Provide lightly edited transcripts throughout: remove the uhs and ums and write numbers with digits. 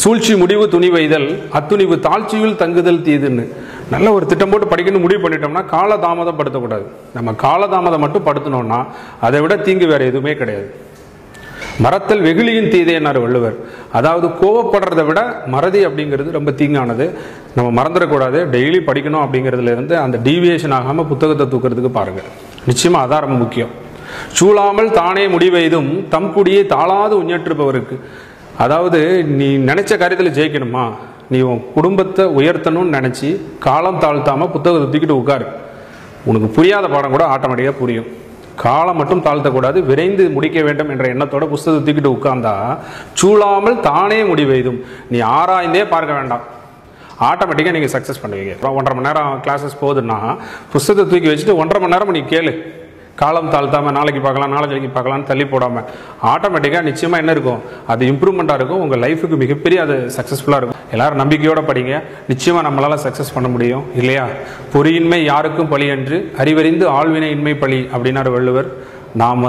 சூழ்ச்சி முடிவு துணிவைதல் அத்துணிவு தாழ்ச்சியில் தங்குதல் தீதுன்னு நல்ல ஒரு திட்டம் போட்டு படிக்கணும் முடிவு பண்ணிட்டோம்னா காலதாமதம் படுத்தக்கூடாது. நம்ம காலதாமதம் மட்டும் படுத்தணும்னா அதை விட தீங்கு வேற எதுவுமே கிடையாது. மறத்தல் வெகுளியின் தீதைன்னார் வள்ளுவர். அதாவது கோவப்படுறதை விட மறதி அப்படிங்கிறது ரொம்ப தீங்கானது. நம்ம மறந்துடக்கூடாது. டெய்லி படிக்கணும் அப்படிங்கிறதுல இருந்து அந்த டீவியேஷன் ஆகாமல் புத்தகத்தை தூக்கிறதுக்கு பாருங்கள். நிச்சயமாக அதான் ரொம்ப முக்கியம். சூழாமல் தானே முடிவெய்தும் தம் குடியை தாளாது உஞற்றுபவருக்கு. அதாவது நீ நினைச்ச காரியத்தில் ஜெயிக்கணுமா, நீ உன் குடும்பத்தை உயர்த்தணும்னு நினச்சி காலம் தாழ்த்தாமல் புத்தகத்தை தூக்கிட்டு உட்காரு. உனக்கு புரியாத பாடம் கூட ஆட்டோமேட்டிக்காக புரியும். காலம் மட்டும் தாழ்த்தக்கூடாது, விரைந்து முடிக்க வேண்டும் என்ற எண்ணத்தோட புத்தகத்தை தூக்கிட்டு உட்கார்ந்தா சூழாமல் தானே முடிவெய்தும். நீ ஆராய்ந்தே பார்க்க வேண்டாம், ஆட்டோமேட்டிக்காக நீங்கள் சக்ஸஸ் பண்ணுவீங்க. 1.5 மணி நேரம் கிளாஸஸ் போகுதுன்னா புத்தகத்தை தூக்கி வச்சுட்டு 1.5 மணி நேரம் நீ கேளு. காலம் தாழ்த்தாமல் நாளைக்கு பார்க்கலாம் நாளைக்கு பார்க்கலாம்னு தள்ளி போடாமல் ஆட்டோமேட்டிக்காக நிச்சயமாக என்ன இருக்கும், அது இம்ப்ரூவ்மெண்ட்டாக இருக்கும். உங்கள் லைஃபுக்கு மிகப்பெரிய அது சக்ஸஸ்ஃபுல்லாக இருக்கும். எல்லாரும் நம்பிக்கையோடு படிங்க. நிச்சயமாக நம்மளால் சக்ஸஸ் பண்ண முடியும் இல்லையா? பொறியின்மை யாருக்கும் பழி என்று அறிவறிந்து ஆழ்வினை இன்மை பழி அப்படின்னாரு வள்ளுவர். நாம்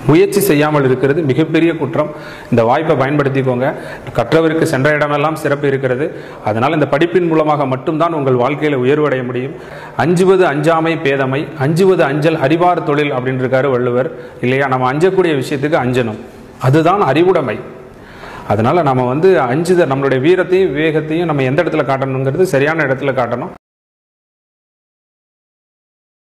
முயற்சி செய்யாமல் இருக்கிறது மிகப்பெரிய குற்றம். இந்த வாய்ப்பை பயன்படுத்திக்கோங்க. கற்றவருக்கு சென்ற இடமெல்லாம் சிறப்பு இருக்கிறது. அதனால் இந்த படிப்பின் மூலமாக மட்டும்தான் உங்கள் வாழ்க்கையில் உயர்வடைய முடியும். அஞ்சுவது அஞ்சாமை பேதமை, அஞ்சுவது அஞ்சல் அறிவார் தொழில் அப்படின்னு இருக்காரு வள்ளுவர் இல்லையா? நம்ம அஞ்சக்கூடிய விஷயத்துக்கு அஞ்சணும், அதுதான் அறிவுடைமை. அதனால் நம்ம அஞ்சுத நம்மளுடைய வீரத்தையும் விவேகத்தையும் நம்ம எந்த இடத்துல காட்டணுங்கிறது சரியான இடத்துல காட்டணும்.